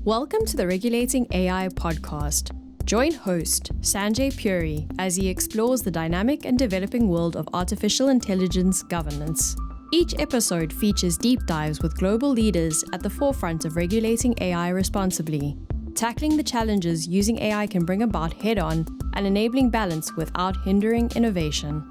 Welcome to the Regulating AI podcast. Join host Sanjay Puri as he explores the dynamic and developing world of artificial intelligence governance. Each episode features deep dives with global leaders at the forefront of regulating AI responsibly, tackling the challenges using AI can bring about head-on and enabling balance without hindering innovation.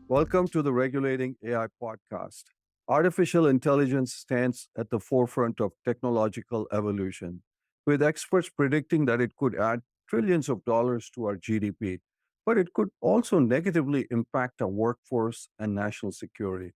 Welcome to the Regulating AI podcast. Artificial intelligence stands at the forefront of technological evolution, with experts predicting that it could add trillions of dollars to our GDP, but it could also negatively impact our workforce and national security.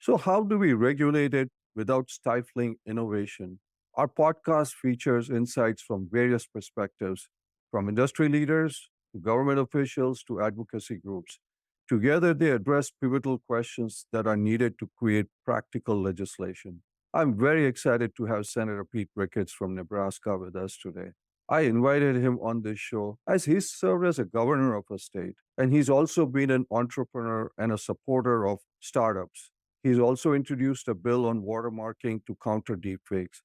So how do we regulate it without stifling innovation? Our podcast features insights from various perspectives, from industry leaders to government officials to advocacy groups. Together, they address pivotal questions that are needed to create practical legislation. I'm very excited to have Senator Pete Ricketts from Nebraska with us today. I invited him on this show as he's served as a governor of a state, and he's also been an entrepreneur and a supporter of startups. He's also introduced a bill on watermarking to counter deepfakes.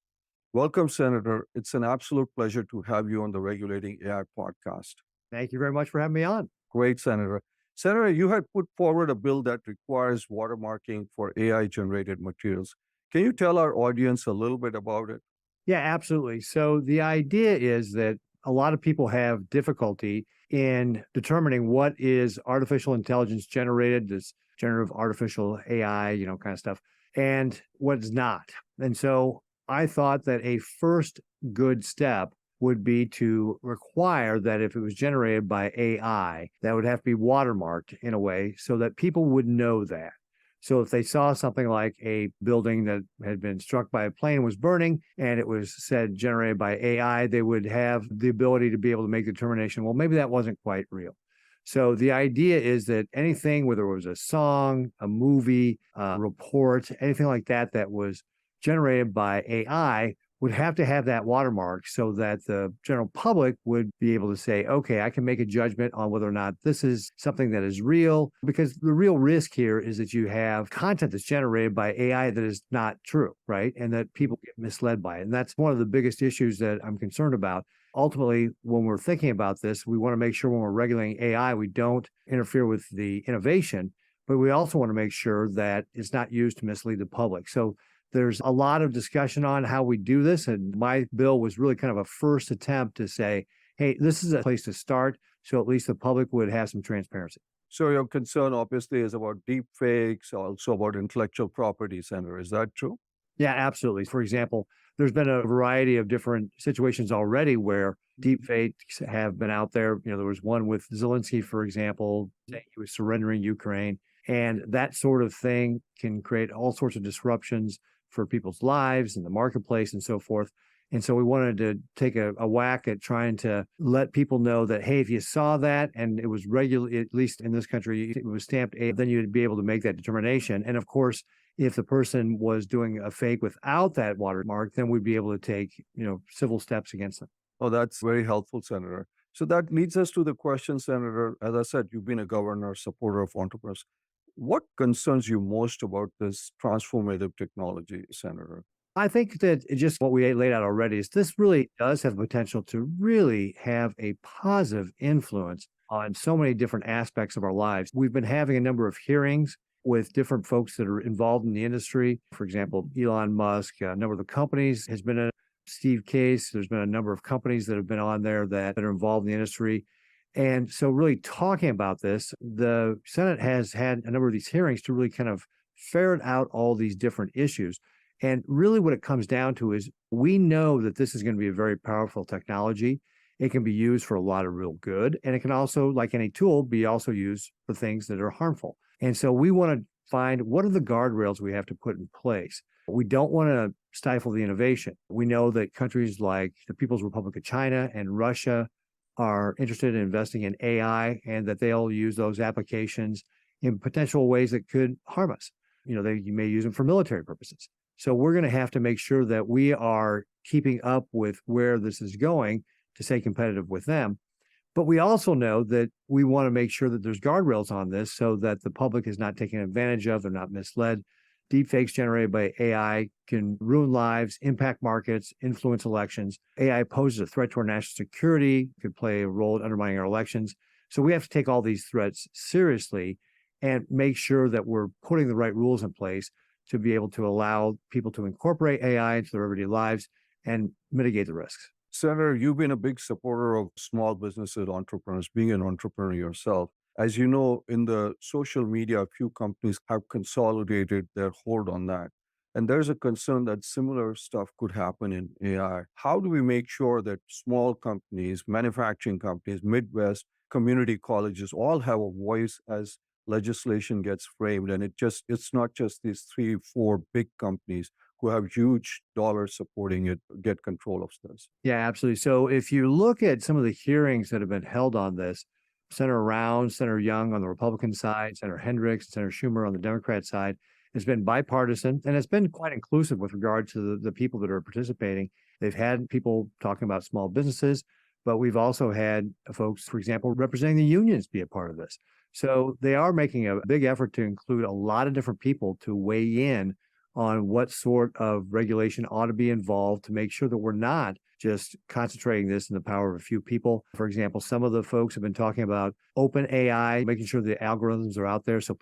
Welcome, Senator. It's an absolute pleasure to have you on the Regulating AI podcast. Thank you very much for having me on. Great, Senator. Senator, you had put forward a bill that requires watermarking for AI-generated materials. Can you tell our audience a little bit about it? Yeah, absolutely. So the idea is that a lot of people have difficulty in determining what is artificial intelligence generated, this generative artificial AI, kind of stuff, and what's not. And so I thought that a first good step would be to require that if it was generated by AI, that would have to be watermarked in a way so that people would know that. So if they saw something like a building that had been struck by a plane and was burning, and it was said generated by AI, they would have the ability to be able to make the determination, well, maybe that wasn't quite real. So the idea is that anything, whether it was a song, a movie, a report, anything like that that was generated by AI, would have to have that watermark so that the general public would be able to say, okay, I can make a judgment on whether or not this is something that is real, because the real risk here is that you have content that's generated by AI that is not true, right? And that people get misled by it. And that's one of the biggest issues that I'm concerned about. Ultimately, when we're thinking about this, we want to make sure when we're regulating AI, we don't interfere with the innovation, but we also want to make sure that it's not used to mislead the public. So there's a lot of discussion on how we do this. And my bill was really kind of a first attempt to say, hey, this is a place to start. So at least the public would have some transparency. So your concern obviously is about deep fakes, also about intellectual property, Senator. Is that true? Yeah, absolutely. For example, there's been a variety of different situations already where deep fakes have been out there. There was one with Zelensky, for example, saying he was surrendering Ukraine. And that sort of thing can create all sorts of disruptions for people's lives and the marketplace and so forth. And so we wanted to take a whack at trying to let people know that, hey, if you saw that and it was regular, at least in this country, it was stamped A, then you'd be able to make that determination. And of course, if the person was doing a fake without that watermark, then we'd be able to take, civil steps against them. Oh, that's very helpful, Senator. So that leads us to the question, Senator. As I said, you've been a governor, supporter of entrepreneurs. What concerns you most about this transformative technology, Senator? I think that just what we laid out already is this really does have the potential to really have a positive influence on so many different aspects of our lives. We've been having a number of hearings with different folks that are involved in the industry. For example, Elon Musk, a number of the companies has been a Steve Case. There's been a number of companies that have been on there that are involved in the industry. And so really talking about this, the Senate has had a number of these hearings to really kind of ferret out all these different issues. And really what it comes down to is we know that this is going to be a very powerful technology. It can be used for a lot of real good. And it can also, like any tool, be also used for things that are harmful. And so we want to find what are the guardrails we have to put in place. We don't want to stifle the innovation. We know that countries like the People's Republic of China and Russia are interested in investing in AI and that they'll use those applications in potential ways that could harm us. You may use them for military purposes. So we're going to have to make sure that we are keeping up with where this is going to stay competitive with them. But we also know that we want to make sure that there's guardrails on this so that the public is not taken advantage of, they're not misled. deepfakes generated by AI can ruin lives, impact markets, influence elections. AI poses a threat to our national security, could play a role in undermining our elections. So we have to take all these threats seriously and make sure that we're putting the right rules in place to be able to allow people to incorporate AI into their everyday lives and mitigate the risks. Senator, you've been a big supporter of small businesses, entrepreneurs, being an entrepreneur yourself. As you know, in the social media, a few companies have consolidated their hold on that. And there's a concern that similar stuff could happen in AI. How do we make sure that small companies, manufacturing companies, Midwest, community colleges all have a voice as legislation gets framed? And it's not just these 3, 4 big companies who have huge dollars supporting it get control of this. Yeah, absolutely. So if you look at some of the hearings that have been held on this, Senator Rounds, Senator Young on the Republican side, Senator Hendricks, Senator Schumer on the Democrat side, it's been bipartisan, and it's been quite inclusive with regard to the people that are participating. They've had people talking about small businesses, but we've also had folks, for example, representing the unions be a part of this. So they are making a big effort to include a lot of different people to weigh in on what sort of regulation ought to be involved to make sure that we're not just concentrating this in the power of a few people. For example, some of the folks have been talking about open AI, making sure the algorithms are out there so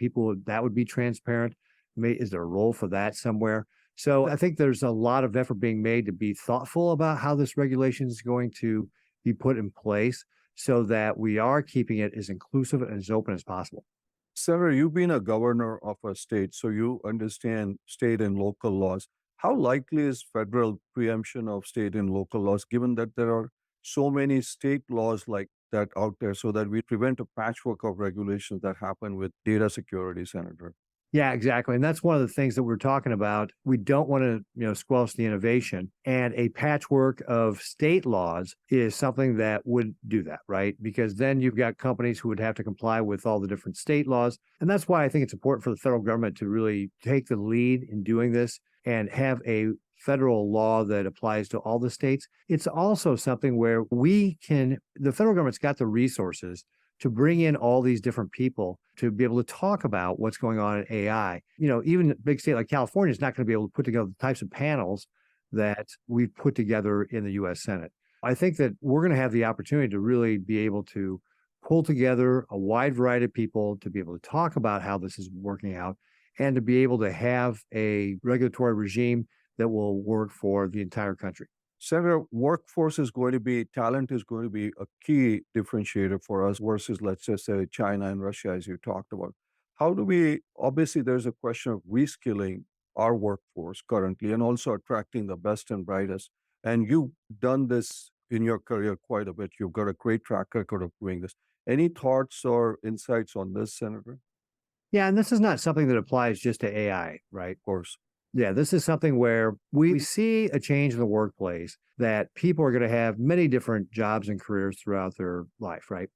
that would be transparent. Is there a role for that somewhere? So I think there's a lot of effort being made to be thoughtful about how this regulation is going to be put in place so that we are keeping it as inclusive and as open as possible. Senator, you've been a governor of a state, so you understand state and local laws. How likely is federal preemption of state and local laws, given that there are so many state laws like that out there, so that we prevent a patchwork of regulations that happen with data security, Senator? Yeah, exactly. And that's one of the things that we're talking about. We don't want to, squelch the innovation. And a patchwork of state laws is something that would do that, right? Because then you've got companies who would have to comply with all the different state laws. And that's why I think it's important for the federal government to really take the lead in doing this and have a federal law that applies to all the states. It's also something where the federal government's got the resources to bring in all these different people to be able to talk about what's going on in AI. Even a big state like California is not going to be able to put together the types of panels that we've put together in the U.S. Senate. I think that we're going to have the opportunity to really be able to pull together a wide variety of people to be able to talk about how this is working out and to be able to have a regulatory regime that will work for the entire country. Senator, talent is going to be a key differentiator for us versus, let's just say, China and Russia, as you talked about. Obviously, there's a question of reskilling our workforce currently and also attracting the best and brightest. And you've done this in your career quite a bit. You've got a great track record of doing this. Any thoughts or insights on this, Senator? Yeah, and this is not something that applies just to AI, right? Of course. Yeah, this is something where we see a change in the workplace that people are going to have many different jobs and careers throughout their life, right?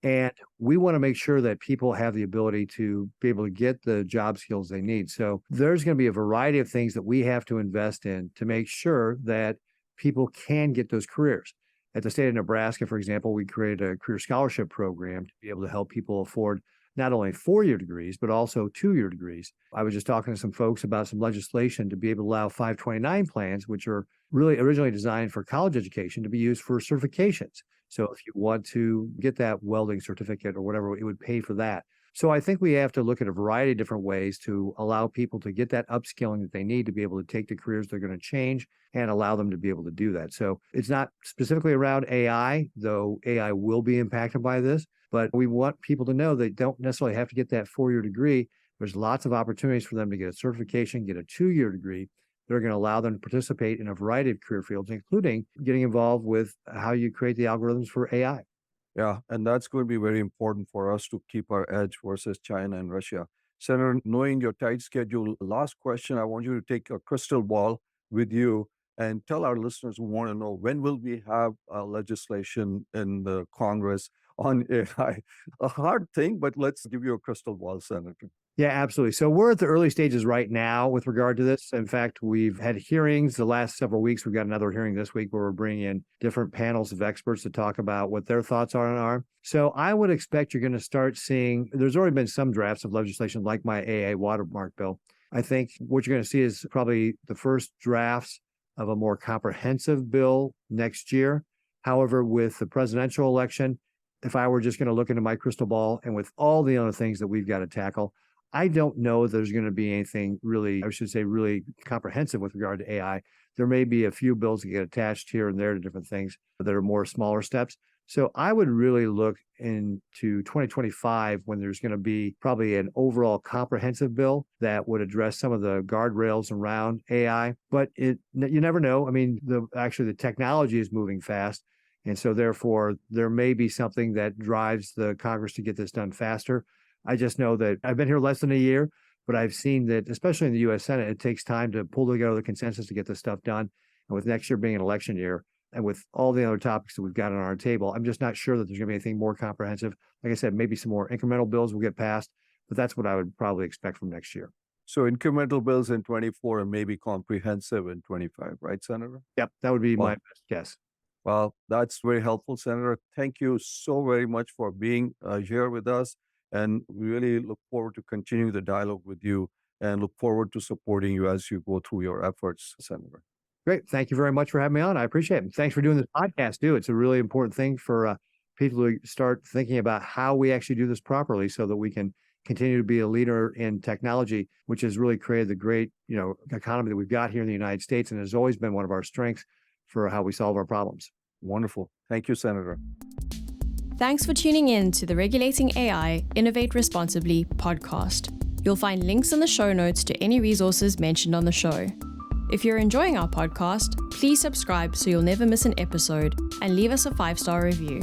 And we want to make sure that people have the ability to be able to get the job skills they need. So there's going to be a variety of things that we have to invest in to make sure that people can get those careers. At the state of Nebraska, for example, we created a career scholarship program to be able to help people afford not only 4-year degrees, but also 2-year degrees. I was just talking to some folks about some legislation to be able to allow 529 plans, which are really originally designed for college education, to be used for certifications. So if you want to get that welding certificate or whatever, it would pay for that. So I think we have to look at a variety of different ways to allow people to get that upskilling that they need to be able to take the careers they're going to change and allow them to be able to do that. So it's not specifically around AI, though AI will be impacted by this, but we want people to know they don't necessarily have to get that 4-year degree. There's lots of opportunities for them to get a certification, get a 2-year degree. They're going to allow them to participate in a variety of career fields, including getting involved with how you create the algorithms for AI. Yeah, and that's going to be very important for us to keep our edge versus China and Russia. Senator, knowing your tight schedule, last question, I want you to take a crystal ball with you and tell our listeners who want to know, when will we have legislation in the Congress on AI? A hard thing, but let's give you a crystal ball, Senator. Yeah, absolutely. So we're at the early stages right now with regard to this. In fact, we've had hearings the last several weeks. We've got another hearing this week where we're bringing in different panels of experts to talk about what their thoughts are on ARM. So I would expect you're going to start seeing, there's already been some drafts of legislation like my AA watermark bill. I think what you're going to see is probably the first drafts of a more comprehensive bill next year. However, with the presidential election, if I were just going to look into my crystal ball and with all the other things that we've got to tackle, I don't know there's going to be anything really, I should say, really comprehensive with regard to AI. There may be a few bills that get attached here and there to different things that are more smaller steps. So I would really look into 2025 when there's going to be probably an overall comprehensive bill that would address some of the guardrails around AI. But you never know. I mean, the technology is moving fast. And so therefore, there may be something that drives the Congress to get this done faster. I just know that I've been here less than a year, but I've seen that, especially in the U.S. Senate, it takes time to pull together the consensus to get this stuff done. And with next year being an election year, and with all the other topics that we've got on our table, I'm just not sure that there's going to be anything more comprehensive. Like I said, maybe some more incremental bills will get passed, but that's what I would probably expect from next year. So incremental bills in 24 and maybe comprehensive in 25, right, Senator? Yep, that would be my best guess. Well, that's very helpful, Senator. Thank you so very much for being here with us. And we really look forward to continuing the dialogue with you and look forward to supporting you as you go through your efforts, Senator. Great. Thank you very much for having me on. I appreciate it. Thanks for doing this podcast, too. It's a really important thing for people to start thinking about how we actually do this properly so that we can continue to be a leader in technology, which has really created the great, economy that we've got here in the United States and has always been one of our strengths for how we solve our problems. Wonderful. Thank you, Senator. Thanks for tuning in to the Regulating AI, Innovate Responsibly podcast. You'll find links in the show notes to any resources mentioned on the show. If you're enjoying our podcast, please subscribe so you'll never miss an episode and leave us a 5-star review.